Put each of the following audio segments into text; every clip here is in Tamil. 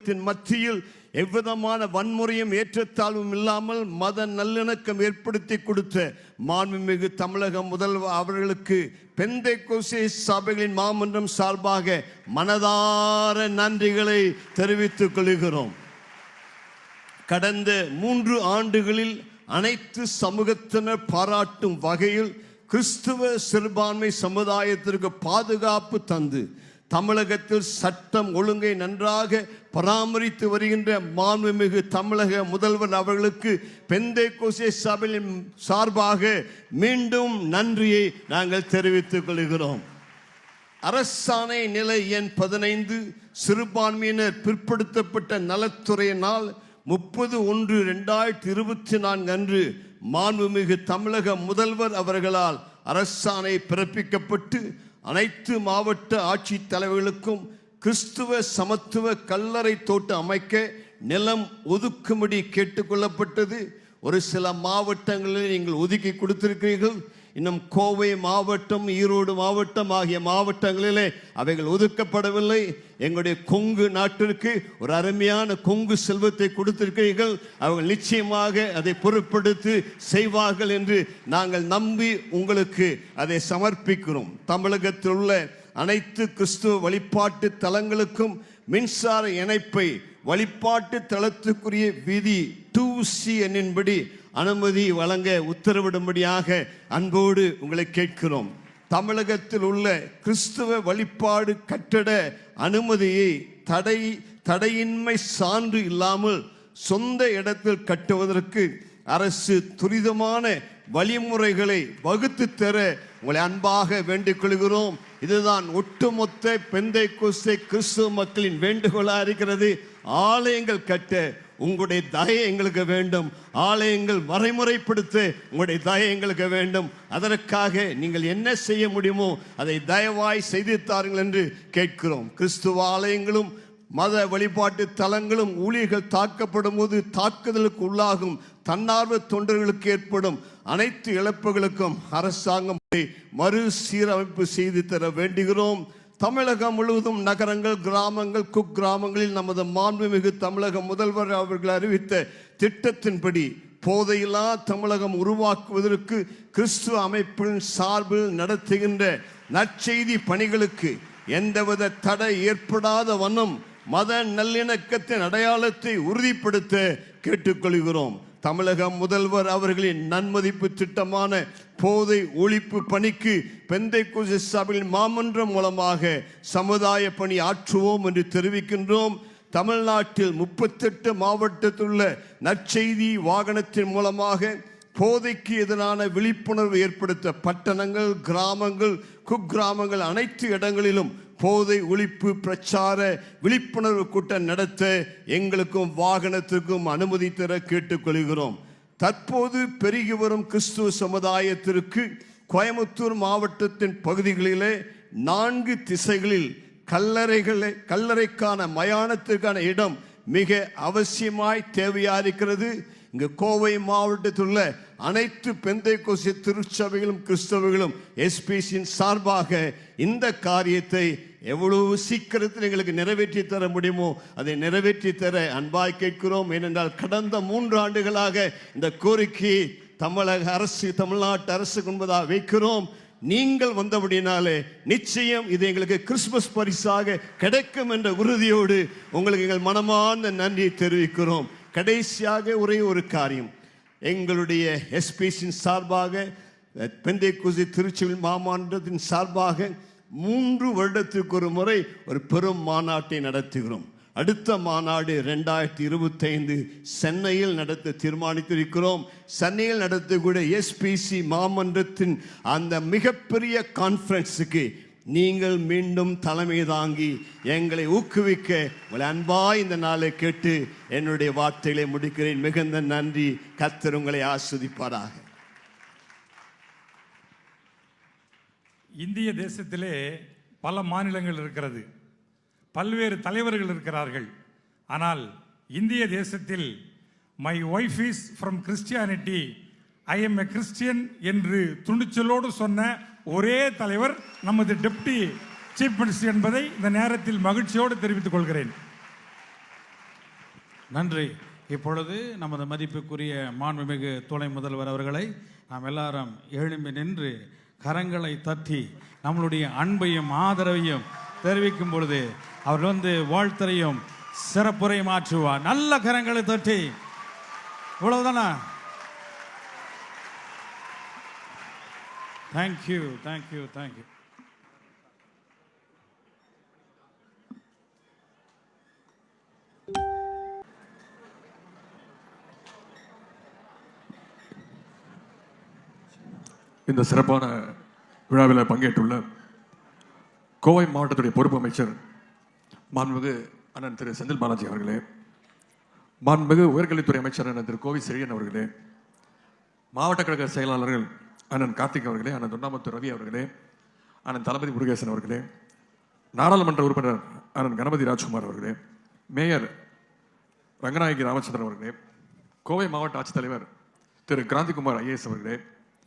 சமூகத்தின் மத்தியில் எவ்விதமான வன்முறையும் ஏற்றத்தாழ்வும் இல்லாமல் மத நல்லிணக்கம் ஏற்படுத்தி கொடுத்த மாண்புமிகு தமிழக முதல்வர் அவர்களுக்கு பெந்தைக்கோஸ்தே சபைகளின் மாமன்றம் சார்பாக மனதார நன்றிகளை தெரிவித்துக் கொள்கிறோம். கடந்த 3 ஆண்டுகளில் அனைத்து சமூகத்தினர் பாராட்டும் வகையில் கிறிஸ்துவ சிறுபான்மை சமுதாயத்திற்கு பாதுகாப்பு தந்து தமிழகத்தில் சட்டம் ஒழுங்கை நன்றாக பராமரித்து வருகின்ற மாண்புமிகு தமிழக முதல்வர் அவர்களுக்கு பெந்தைக்கோஸ்தே சபையின் சார்பாக மீண்டும் நன்றியை நாங்கள் தெரிவித்துக் கொள்கிறோம். அரசாணை நிலை எண் 15 சிறுபான்மையினர் பிற்படுத்தப்பட்ட நலத்துறையினால் 30/1/2024 அன்று மாண்புமிகு தமிழக முதல்வர் அவர்களால் அரசாணை பிறப்பிக்கப்பட்டு அனைத்து மாவட்ட ஆட்சித் தலைவர்களுக்கும் கிறிஸ்துவ சமத்துவ கல்லறை தோட்டம் அமைக்க நிலம் ஒதுக்கும்படி கேட்டுக்கொள்ளப்பட்டது. ஒரு சில மாவட்டங்களில் நீங்கள் ஒதுக்கி கொடுத்திருக்கிறீர்கள். இன்னும் கோவை மாவட்டம், ஈரோடு மாவட்டம் ஆகிய மாவட்டங்களிலே அவைகள் ஒதுக்கப்படவில்லை. எங்களுடைய கொங்கு நாட்டிற்கு ஒரு அருமையான கொங்கு செல்வத்தை கொடுத்திருக்கிறீர்கள். அவர்கள் நிச்சயமாக அதை பொருட்படுத்தி செய்வார்கள் என்று நாங்கள் நம்பி உங்களுக்கு அதை சமர்ப்பிக்கிறோம். தமிழகத்தில் உள்ள அனைத்து கிறிஸ்துவ வழிபாட்டு தலங்களுக்கும் மின்சார இணைப்பை வழிபாட்டு தளத்துக்குரிய விதி 2C எண்ணின்படி அனுமதி வழங்க உத்தரவிடும்படியாக அன்போடு உங்களை கேட்கிறோம். தமிழகத்தில் உள்ள கிறிஸ்துவ வழிபாடு கட்டட அனுமதியை தடையின்மை சான்று இல்லாமல் சொந்த இடத்தில் கட்டுவதற்கு அரசு துரிதமான வழிமுறைகளை வகுத்து தர உங்களை அன்பாக வேண்டிக் கொள்கிறோம். இதுதான் ஒட்டுமொத்த பெந்தைக்கோஸ்தே கிறிஸ்துவ மக்களின் வேண்டுகோளாக இருக்கிறது. ஆலயங்கள் கட்ட உங்களுடைய தயை எங்களுக்கு வேண்டும். ஆலயங்கள் வரைமுறைப்படுத்த உங்களுடைய தயை எங்களுக்கு வேண்டும். அதற்காக நீங்கள் என்ன செய்ய முடியுமோ அதை தயவாய் செய்து தாருங்கள் என்று கேட்கிறோம். கிறிஸ்துவ ஆலயங்களும் மத வழிபாட்டு தலங்களும் ஊழியர்கள் தாக்கப்படும் போது தாக்குதலுக்கு உள்ளாகும் தன்னார்வ தொண்டர்களுக்கு ஏற்படும் அனைத்து இழப்புகளுக்கும் அரசாங்கம் மறுசீரமைப்பு செய்து தர வேண்டுகிறோம். தமிழகம் முழுவதும் நகரங்கள், கிராமங்கள், குக்கிராமங்களில் நமது மாண்புமிகு தமிழக முதல்வர் அவர்கள் அறிவித்த திட்டத்தின்படி போதையில்லா தமிழகம் உருவாக்குவதற்கு கிறிஸ்துவ அமைப்பின் சார்பில் நடத்துகின்ற நற்செய்தி பணிகளுக்கு எந்தவித தடை ஏற்படாத வண்ணம் மத நல்லிணக்கத்தின் அடையாளத்தை உறுதிப்படுத்த கேட்டுக்கொள்கிறோம். தமிழக முதல்வர் அவர்களின் நன்மதிப்பு திட்டமான போதை ஒழிப்பு பணிக்கு பெந்தைக்கோஸ்தே சபையின் மாமன்றம் மூலமாக சமுதாய பணி ஆற்றுவோம் என்று தெரிவிக்கின்றோம். தமிழ்நாட்டில் 38 மாவட்டத்தில் உள்ள நற்செய்தி வாகனத்தின் மூலமாக போதைக்கு எதிரான விழிப்புணர்வு ஏற்படுத்த பட்டணங்கள், கிராமங்கள், குக்கிராமங்கள் அனைத்து இடங்களிலும் போதை ஒழிப்பு பிரச்சார விழிப்புணர்வு கூட்டம் நடத்த எங்களுக்கும் வாகனத்திற்கும் அனுமதி தர கேட்டுக்கொள்கிறோம். தற்போது பெருகி வரும் கிறிஸ்துவ சமுதாயத்திற்கு கோயம்புத்தூர் மாவட்டத்தின் பகுதிகளிலே 4 திசைகளில் கல்லறைக்கான மயானத்திற்கான இடம் மிக அவசியமாய் தேவையாயிருக்கிறது. இங்கு கோவை மாவட்டத்தில் உள்ள அனைத்து பெந்தைக்கோஸ்தே திருச்சபைகளும் கிறிஸ்தவர்களும் SPCயின் சார்பாக இந்த காரியத்தை எவ்வளவு சீக்கிரத்தில் எங்களுக்கு நிறைவேற்றி தர முடியுமோ அதை நிறைவேற்றி தர அன்பாய் கேட்கிறோம். ஏனென்றால் கடந்த 3 ஆண்டுகளாக இந்த கோரிக்கையை தமிழக அரசு, தமிழ்நாட்டு அரசு என்பதாக வைக்கிறோம். நீங்கள் வந்தபடினாலே நிச்சயம் இது எங்களுக்கு கிறிஸ்துமஸ் பரிசாக கிடைக்கும் என்ற உறுதியோடு உங்களுக்கு எங்கள் மனமார்ந்த நன்றியை தெரிவிக்கிறோம். கடைசியாக ஒரே ஒரு காரியம், எங்களுடைய SPCயின் சார்பாக பெந்தைக்கோஸ்தே திருச்சபை மாமன்றத்தின் சார்பாக 3 வருடத்திற்கு ஒரு முறை ஒரு பெரும் மாநாட்டை நடத்துகிறோம். அடுத்த மாநாடு 2025 சென்னையில் நடத்த தீர்மானித்திருக்கிறோம். சென்னையில் நடத்தக்கூடிய SPC மாமன்றத்தின் அந்த மிகப்பெரிய கான்ஃபரன்ஸுக்கு நீங்கள் மீண்டும் தலைமை தாங்கி எங்களை ஊக்குவிக்க உங்களை அன்பாய் இந்த நாளை கேட்டு என்னுடைய வார்த்தைகளை முடிக்கிறேன். மிகுந்த நன்றி. கர்த்தர் உங்களை ஆசீர்வதிப்பாராக. இந்திய தேசத்திலே பல மாநிலங்கள் இருக்கிறது, பல்வேறு தலைவர்கள் இருக்கிறார்கள். ஆனால் இந்திய தேசத்தில் my wife is from Christianity, I am a Christian என்று துணிச்சலோடு சொன்ன ஒரே தலைவர் நமது டெப்டி சீஃப் மினிஸ்டர் என்பதை இந்த நேரத்தில் மகிழ்ச்சியோடு தெரிவித்துக் கொள்கிறேன். நன்றி. இப்பொழுது நமது மதிப்புக்குரிய மாண்புமிகு துணை முதல்வர் அவர்களை நாம் எல்லாரும் எழும்பி நின்று கரங்களை தட்டி நம்மளுடைய அன்பையும் ஆதரவையும் தெரிவிக்கும் பொழுது அவர் வாழ்த்தரையும் சிறப்புரையும் ஆற்றுவார். நல்ல கரங்களை தட்டி. இவ்வளவுதானா? Thank you, thank you, thank you. இந்த சிறப்பான விழாவில் பங்கேற்றுள்ள கோவை மாவட்டத்துடைய பொறுப்பு அமைச்சர் மாண்புமிகு அண்ணன் திரு செந்தில் பாலாஜி அவர்களே, மாண்புமிகு உயர்கல்வித்துறை அமைச்சர் அண்ணன் திரு கோவி செழியன் அவர்களே, மாவட்ட கழக செயலாளர்கள் அண்ணன் கார்த்திக் அவர்களே, அண்ணன் தொண்டாமுத்து ரவி அவர்களே, அண்ணன் தளபதி முருகேசன் அவர்களே, நாடாளுமன்ற உறுப்பினர் அண்ணன் கணபதி ராஜ்குமார் அவர்களே, மேயர் ரங்கநாயகி ராமச்சந்திரன் அவர்களே, கோவை மாவட்ட ஆட்சித்தலைவர் திரு கிராந்திகுமார் ஐஏஎஸ் அவர்களே,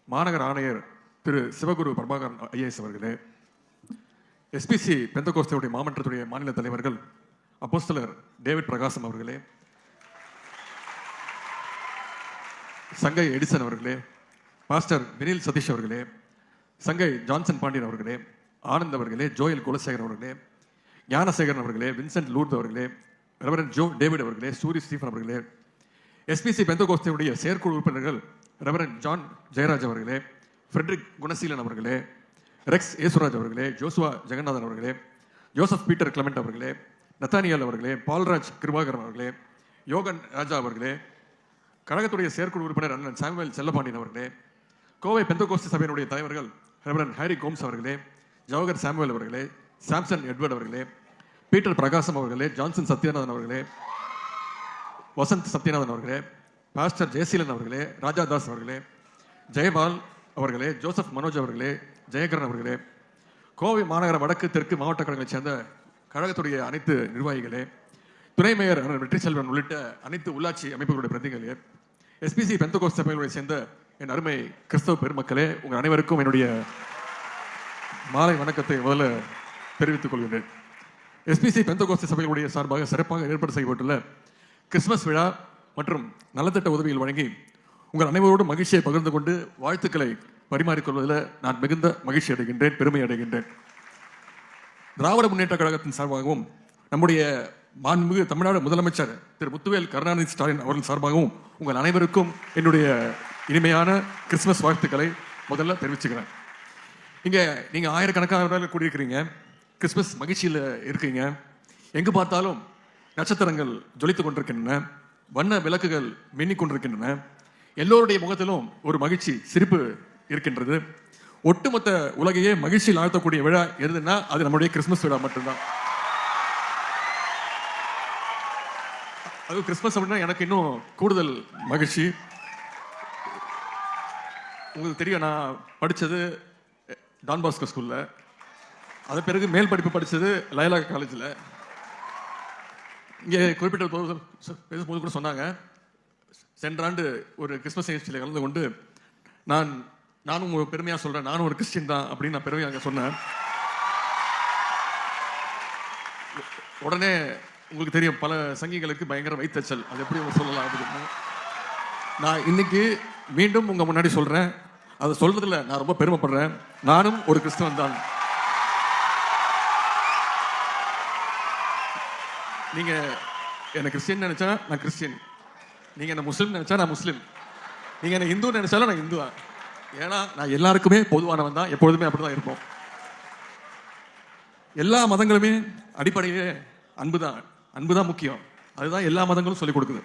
மாநகர ஆணையர் திரு சிவகுரு பிரபாகரன் ஐஏஎஸ் அவர்களே, எஸ்பிசி பெந்தகோஸ்தேவுடைய மாமன்றத்துடைய மாநில தலைவர்கள் அப்போஸ்தலர் டேவிட் பிரகாசம் அவர்களே, சங்கை எடிசன் அவர்களே, பாஸ்டர் வினில் சதீஷ் அவர்களே, சங்கை ஜான்சன் பாண்டியன் அவர்களே, ஆனந்த் அவர்களே, ஜோயல் குலசேகர் அவர்களே, ஞானசேகரன் அவர்களே, வின்சென்ட் லூர்த் அவர்களே, ரெவரன் ஜோ டேவிட் அவர்களே, சூரி ஸ்டீஃபன் அவர்களே, எஸ்பிசி பெந்தகோஸ்தேவுடைய செயற்குழு உறுப்பினர்கள் ரெவரன் ஜான் ஜெயராஜ் அவர்களே, ஃப்ரெட்ரிக் குணசீலன் அவர்களே, ரெக்ஸ் ஏசுராஜ் அவர்களே, ஜோசுவா ஜெகநாதன் அவர்களே, ஜோசப் பீட்டர் கிளமெண்ட் அவர்களே, நத்தானியல் அவர்களே, பால்ராஜ் கிருபாகரன் அவர்களே, யோகன் ராஜா அவர்களே, கழகத்துடைய செயற்குழு உறுப்பினர் அண்ணன் சாமுவேல் செல்லப்பாண்டியன் அவர்களே, கோவை பெந்தகோஸ்து சபையினுடைய தலைவர்கள் ரெவரன் ஹாரி கோம்ஸ் அவர்களே, ஜவஹர் சாமுவேல் அவர்களே, சாம்சன் எட்வர்ட் அவர்களே, பீட்டர் பிரகாசம் அவர்களே, ஜான்சன் சத்யநாதன் அவர்களே, வசந்த் சத்யநாதன் அவர்களே, பாஸ்டர் ஜெயசீலன் அவர்களே, ராஜாதாஸ் அவர்களே, ஜெயபால் அவர்களே, ஜோசப் மனோஜ் அவர்களே, ஜெயகரன் அவர்களே, கோவை மாநகர வடக்கு தெற்கு மாவட்ட கழகங்களைச் சேர்ந்த கழகத்துடைய அனைத்து நிர்வாகிகளே, துணை மேயர் வெற்றி செல்வன் உள்ளிட்ட அனைத்து உள்ளாட்சி அமைப்புகளுடைய பிரதிகளே, எஸ்பிசி பெந்தகோஸ்து சபைகளுடைய சேர்ந்த என் அருமை கிறிஸ்தவ பெருமக்களே, உங்கள் அனைவருக்கும் என்னுடைய மாலை வணக்கத்தை முதல்ல தெரிவித்துக் கொள்கின்றேன். எஸ்பிசி பெந்தகோஸ்து சபைகளுடைய சார்பாக சிறப்பாக ஏற்பாடு செய்யப்பட்டுள்ள கிறிஸ்துமஸ் விழா மற்றும் நலத்திட்ட உதவிகள் வழங்கி உங்கள் அனைவரோடும் மகிழ்ச்சியை பகிர்ந்து கொண்டு வாழ்த்துக்களை பரிமாறிக்கொள்வதில் நான் மிகுந்த மகிழ்ச்சி அடைகின்றேன், பெருமை அடைகின்றேன். திராவிட முன்னேற்ற கழகத்தின் சார்பாகவும் நம்முடைய மாண்புமிகு தமிழ்நாடு முதலமைச்சர் திரு முத்துவேல் கருணாநிதி ஸ்டாலின் அவர்கள் சார்பாகவும் உங்கள் அனைவருக்கும் என்னுடைய இனிமையான கிறிஸ்துமஸ் வாழ்த்துக்களை முதல்ல தெரிவிச்சுக்கிறேன். இங்கே நீங்கள் ஆயிரக்கணக்கான கூடியிருக்கிறீங்க, கிறிஸ்துமஸ் மகிழ்ச்சியில் இருக்கீங்க. எங்கு பார்த்தாலும் நட்சத்திரங்கள் ஜொலித்துக் கொண்டிருக்கின்றன, வண்ண விளக்குகள் மின்னிக் கொண்டிருக்கின்றன. எல்லோருடைய முகத்திலும் ஒரு மகிழ்ச்சி, சிரிப்பு இருக்கின்றது. ஒட்டுமொத்த உலகையே மகிழ்ச்சியில் ஆழ்த்தக்கூடிய விழா எதுன்னா அது நம்முடைய கிறிஸ்துமஸ் விழா மட்டும்தான். அது கிறிஸ்துமஸ் அப்படின்னா எனக்கு இன்னும் கூடுதல் மகிழ்ச்சி. உங்களுக்கு தெரியும், நான் படித்தது டான் பாஸ்கோ ஸ்கூலில், அது பிறகு மேல் படிப்பு படித்தது லயலா காலேஜில். இங்கே குறிப்பிட்ட பேசும்போது கூட சொன்னாங்க, சென்ற ஆண்டு ஒரு கிறிஸ்துமஸ் நிகழ்ச்சியில் கலந்து கொண்டு நானும் பெருமையாக சொல்கிறேன், நானும் ஒரு கிறிஸ்டின் தான் அப்படின்னு நான் பெருமையாக சொன்னேன். உடனே உங்களுக்கு தெரியும், பல சங்கிகளுக்கு பயங்கர வைத்தச்சல், அது எப்படி சொல்லலாம் அப்படின்னு. நான் இன்னைக்கு மீண்டும் உங்கள் முன்னாடி சொல்கிறேன், அதை சொல்றதில் நான் ரொம்ப பெருமைப்படுறேன். நானும் ஒரு கிறிஸ்தவன் தான். நீங்க என்ன கிறிஸ்டியன் நினைச்சா நான் கிறிஸ்டியன், நீங்க என்ன முஸ்லீம் நினைச்சா நான் முஸ்லீம், நீங்க என்ன இந்து நினைச்சாலும் நான் இந்து தான். ஏன்னா நான் எல்லாருக்குமே பொதுவானவன் தான், எப்பொழுதுமே அப்படிதான் இருப்போம். எல்லா மதங்களுமே அடிப்படையே அன்புதான், அன்புதான் முக்கியம். அதுதான் எல்லா மதங்களும் சொல்லிக் கொடுக்குது.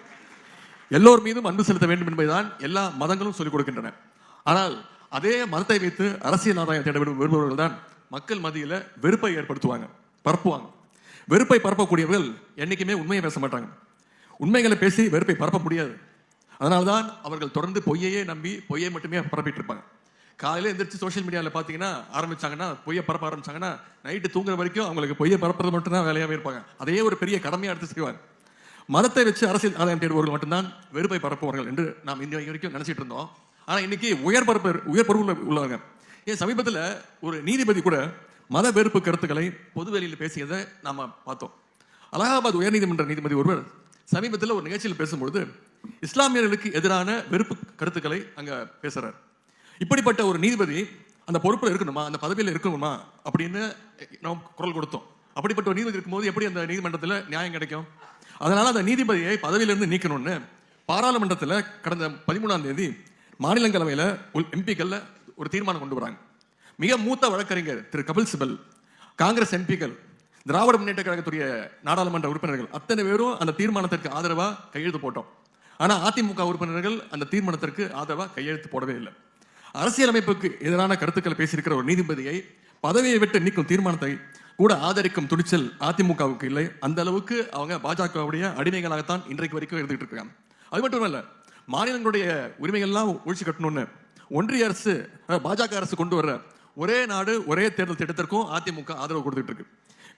எல்லோர் மீதும் அன்பு செலுத்த வேண்டும் என்பதுதான் எல்லா மதங்களும் சொல்லிக் கொடுக்கின்றன. ஆனால் அதே மதத்தை வைத்து அரசியல் ஆதாயம் தேட விரும்புபவர்கள் தான் மக்கள் மத்தியில் வெறுப்பை ஏற்படுத்துவாங்க, பரப்புவாங்க. வெறுப்பை பரப்பக்கூடியவர்கள் என்னைக்குமே உண்மையை பேச மாட்டாங்க. உண்மைகளை பேசி வெறுப்பை பரப்ப முடியாது. அதனால்தான் அவர்கள் தொடர்ந்து பொய்யையே நம்பி பொய்யை மட்டுமே பரப்பிட்டு இருப்பாங்க. காலையில் எந்திரிச்சு சோஷியல் மீடியாவில் பார்த்தீங்கன்னா ஆரம்பிச்சாங்கன்னா, பொய்யை பரப்ப ஆரம்பிச்சாங்கன்னா, நைட்டு தூங்குற வரைக்கும் அவங்களுக்கு பொய்யை பரப்புறது மட்டும்தான் வேலையாகவே இருப்பாங்க. அதையே ஒரு பெரிய கடமையாக எடுத்து செய்வாங்க. மதத்தை வச்சு அரசியல் ஆதாயம் தேடுபவர்கள் மட்டும்தான் வெறுப்பை பரப்புவார்கள் என்று நாம் இந்த வரைக்கும் நினைச்சிட்டு இருந்தோம். ஆனால் இன்னைக்கு உயர் பொறுப்புல உள்ளவங்க, ஏன் சமீபத்தில் ஒரு நீதிபதி கூட மத வெறுப்பு கருத்துக்களை பொதுவெளியில் பேசியதை நாம பார்த்தோம். அலகாபாத் உயர்நீதிமன்ற நீதிபதி ஒருவர் சமீபத்தில் ஒரு நிகழ்ச்சியில் பேசும்பொழுது இஸ்லாமியர்களுக்கு எதிரான வெறுப்பு கருத்துக்களை அங்க பேசுறார். இப்படிப்பட்ட ஒரு நீதிபதி அந்த பொறுப்பில் இருக்கணுமா, அந்த பதவியில் இருக்கணுமா அப்படின்னு நாம் குரல் கொடுத்தோம். அப்படிப்பட்ட ஒரு நீதிபதி இருக்கும்போது எப்படி அந்த நீதிமன்றத்தில் நியாயம் கிடைக்கும்? அதனால அந்த நீதிபதியை பதவியிலிருந்து நீக்கணும்னு பாராளுமன்றத்தில் கடந்த 13ஆம் தேதி மாநிலங்களவையில் எம்பிக்கள் ஒரு தீர்மானம் கொண்டு வராங்க. மிக மூத்த வழக்கறிஞர் திரு கபில் சிபல், காங்கிரஸ் எம்பிக்கள், திராவிட முன்னேற்ற கழகத்துடைய நாடாளுமன்ற உறுப்பினர்கள் அத்தனை பேரும் அந்த தீர்மானத்திற்கு ஆதரவா கையெழுத்து போட்டோம். ஆனா அதிமுக உறுப்பினர்கள் அந்த தீர்மானத்திற்கு ஆதரவா கையெழுத்து போடவே இல்லை. அரசியலமைப்புக்கு எதிரான கருத்துக்களை பேசியிருக்கிற ஒரு நீதிபதியை பதவியை விட்டு நீக்கும் தீர்மானத்தை கூட ஆதரிக்கும் துணிச்சல் அதிமுகவுக்கு இல்லை. அந்த அளவுக்கு அவங்க பாஜகவுடைய அடிமைகளாகத்தான் இன்றைக்கு வரைக்கும் இருந்துகிட்டு இருக்காங்க. அது மட்டும் இல்ல, மாநிலங்களுடைய உரிமைகள்லாம் ஒழிச்சு கட்டணும்னு ஒன்றிய அரசு, பாஜக அரசு கொண்டு வர்ற ஒரே நாடு ஒரே தேர்தல் திட்டத்திற்கும் அதிமுக ஆதரவு கொடுத்துட்டு இருக்கு.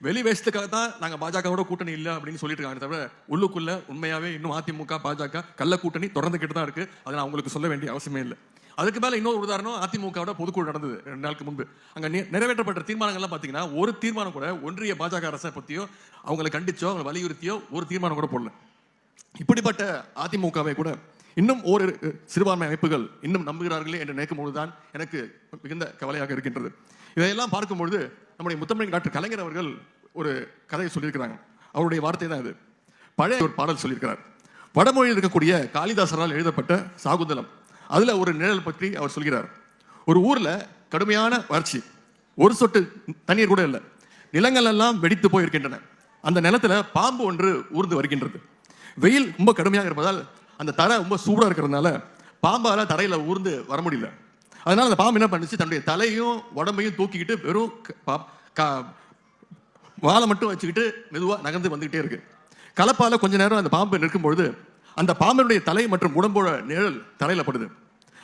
வெளி வேஷத்துக்காக தான் நாங்க பாஜகவோட கூட்டணி இல்லை அப்படின்னு சொல்லிட்டு இருக்காங்க. தவிர உள்ளுக்குள்ள உண்மையாவே இன்னும் அதிமுக பாஜக கள்ள கூட்டணி தொடர்ந்துகிட்டு தான் இருக்கு. அதை நான் உங்களுக்கு சொல்ல வேண்டிய அவசியமே இல்லை. அதுக்கு மேல இன்னொரு உதாரணம், அதிமுகவோட பொதுக்குழு நடந்தது 2 நாளுக்கு முன்பு. அங்க நிறைவேற்றப்பட்ட தீர்மானங்கள்லாம் பாத்தீங்கன்னா ஒரு தீர்மானம் கூட ஒன்றிய பாஜக அரசை பத்தியோ அவங்களை கண்டிச்சோ அவங்களை வலியுறுத்தியோ ஒரு தீர்மானம் கூட போடல. இப்படிப்பட்ட அதிமுகவை கூட இன்னும் ஒரு சிறுபான்மை அமைப்புகள் இன்னும் நம்புகிறார்களே என்று நினைக்கும் பொழுதுதான் எனக்கு மிகுந்த கவலையாக இருக்கின்றது. இதையெல்லாம் பார்க்கும்பொழுது நம்முடைய முத்தமிழ் டாக்டர் கலைஞர் அவர்கள் ஒரு கதையை சொல்லியிருக்கிறாங்க. அவருடைய வார்த்தை தான் இது. பழைய ஒரு பாடல் சொல்லியிருக்கிறார். வடமொழியில் இருக்கக்கூடிய காளிதாசரால் எழுதப்பட்ட சாகுந்தலம், அதுல ஒரு நிழல் பற்றி அவர் சொல்கிறார். ஒரு ஊர்ல கடுமையான வறட்சி, ஒரு சொட்டு தண்ணீர் கூட இல்லை, நிலங்கள் எல்லாம் வெடித்து போயிருக்கின்றன. அந்த நிலத்துல பாம்பு ஒன்று ஊர்ந்து வருகின்றது. வெயில் ரொம்ப கடுமையாக இருப்பதால் அந்த தரை ரொம்ப சூடா இருக்கிறதுனால பாம்பால தரையில ஊர்ந்து வர முடியல. அதனால அந்த பாம்பு என்ன பண்ணுச்சு, தன்னுடைய தலையும் உடம்பையும் தூக்கிக்கிட்டு வெறும் வாழை மட்டும் வச்சுக்கிட்டு மெதுவா நகர்ந்து வந்துகிட்டே இருக்கு. கலப்பால கொஞ்ச நேரம் அந்த பாம்பு நிற்கும் பொழுது அந்த பாம்பினுடைய தலை மற்றும் உடம்போட நிழல் தரையில படுது.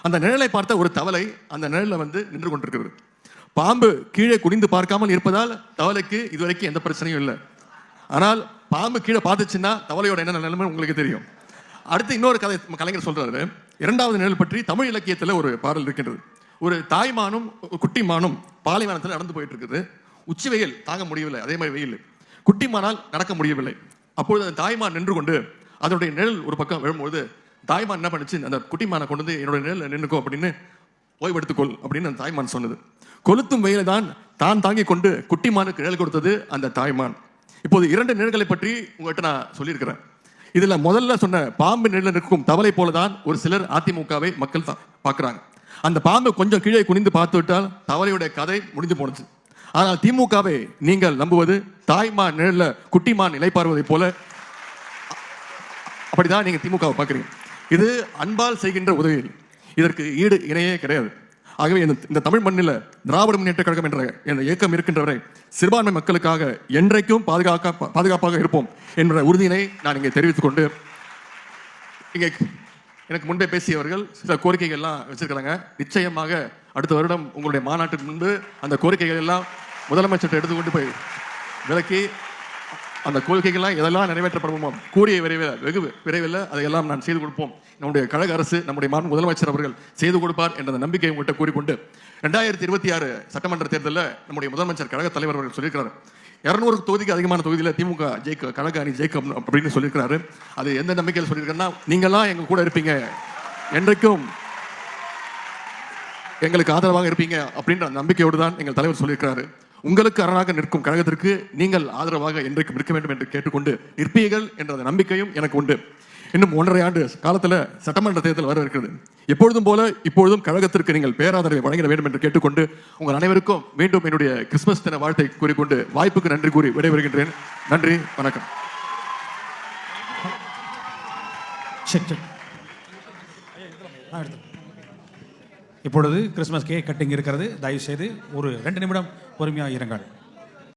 அந்த நிழலை பார்த்த ஒரு தவளை அந்த நிழல்ல நின்று கொண்டிருக்கிறது. பாம்பு கீழே குனிந்து பார்க்காமல் இருப்பதால் தவளைக்கு இதுவரைக்கும் எந்த பிரச்சனையும் இல்லை. ஆனால் பாம்பு கீழே பார்த்துச்சுன்னா தவளையோட என்ன நிலைமை உங்களுக்கு தெரியும். அடுத்து இன்னொரு கதை கலைஞர் சொல்றாரு. 2வது நிழல் பற்றி தமிழ் இலக்கியத்தில் ஒரு பாடல் இருக்கின்றது. ஒரு தாய்மானும் குட்டிமானும் பாலைவனத்தில் நடந்து போயிட்டு இருக்குது. உச்சி வெயில் தாங்க முடியவில்லை, அதே மாதிரி வெயில். குட்டிமானால் நடக்க முடியவில்லை. அப்பொழுது அந்த தாய்மான் நின்று கொண்டு அதனுடைய நிழல் ஒரு பக்கம் விழும்போது தாய்மான் என்ன பண்ணுச்சு, அந்த குட்டிமானை கொண்டு வந்து என்னோட நிழல் நின்றுக்கோ அப்படின்னு ஓய்வெடுத்துக்கொள் அப்படின்னு அந்த தாய்மான் சொன்னது. கொளுத்தும் வெயிலை தான் தாங்கி கொண்டு குட்டிமானுக்கு நிழல் கொடுத்தது அந்த தாய்மான். இப்போது 2 நிழல்களை பற்றி உங்கள்கிட்ட நான் சொல்லியிருக்கிறேன். இதுல முதல்ல சொன்ன பாம்பு நிழல் நிற்கும் தவளை போலதான் ஒரு சிலர் அதிமுகவை மக்கள் பார்க்கிறாங்க. அந்த பாம்பு கொஞ்சம் கீழே குனிந்து பார்த்து விட்டால் தவளையுடைய கதை முடிஞ்சு போனுச்சு. ஆனால் திமுகவை நீங்கள் நம்புவது தாய்மான் நிழல்ல குட்டிமான் நிலை பார்வதை போல அப்படிதான் நீங்க திமுகவை பார்க்குறீங்க. இது அன்பால் செய்கின்ற உதவியில் இதற்கு ஈடு இணையே கிடையாது. ஆகவே இந்த தமிழ் மண்ணில் திராவிட முன்னேற்ற கழகம் என்ற இயக்கம் இருக்கின்றவரை சிறுபான்மை மக்களுக்காக என்றைக்கும் பாதுகாப்பாக இருப்போம் என்ற உறுதியினை நான் இங்கே தெரிவித்துக் கொண்டு, இங்கே எனக்கு முன்பே பேசியவர்கள் சில கோரிக்கைகள் எல்லாம் வச்சிருக்கிறாங்க. நிச்சயமாக அடுத்த வருடம் உங்களுடைய மாநாட்டுக்கு முன்பு அந்த கோரிக்கைகள் எல்லாம் முதலமைச்சர் எடுத்துக்கொண்டு போய் விலக்கி அந்த கோரிக்கைகள்லாம் எதெல்லாம் நிறைவேற்றப்படுமோ கூடிய வெகு விரைவில் அதையெல்லாம் நான் செய்து கொடுப்போம். நம்முடைய கழக அரசு, நம்முடைய முதலமைச்சர் அவர்கள் செய்து கொடுப்பார் என்ற நம்பிக்கை உங்கள்கிட்ட கூறிக்கொண்டு, 2026 சட்டமன்ற தேர்தலில் நம்முடைய முதலமைச்சர் கழக தலைவர் அவர்கள் சொல்லியிருக்கிறார் 200 தொகுதிக்கு அதிகமான தொகுதியில் திமுக ஜெயிக்க, கழக அணி ஜெயிக்கும் அப்படின்னு சொல்லியிருக்கிறாரு. அது எந்த நம்பிக்கையில் சொல்லியிருக்காருன்னா, நீங்களாம் எங்க கூட இருப்பீங்க, என்றைக்கும் எங்களுக்கு ஆதரவாக இருப்பீங்க அப்படின்ற நம்பிக்கையோடு தான் எங்கள் தலைவர் சொல்லியிருக்கிறாரு. உங்களுக்கு அரணாக நிற்கும் கழகத்திற்கு நீங்கள் ஆதரவாக என்றைக்கும் இருக்க வேண்டும் என்று கேட்டுக்கொண்டு நிற்பீர்கள் என்ற நம்பிக்கையும் எனக்கு உண்டு. இன்னும் 1.5 ஆண்டு காலத்தில் சட்டமன்ற தேர்தல் வர இருக்கிறது. எப்பொழுதும் போல இப்பொழுதும் கழகத்திற்கு நீங்கள் பேராதரவை வழங்கிட வேண்டும் என்று கேட்டுக்கொண்டு உங்கள் அனைவருக்கும் மீண்டும் என்னுடைய கிறிஸ்துமஸ் தின வாழ்த்தை கூறிக்கொண்டு வாய்ப்புக்கு நன்றி கூறி விடைபெறுகின்றேன். நன்றி, வணக்கம். இப்பொழுது கிறிஸ்துமஸ் கேக் கட்டிங் இருக்கிறது. தயவு செய்து ஒரு 2 நிமிடம் பொறுமையாக இருங்கள்.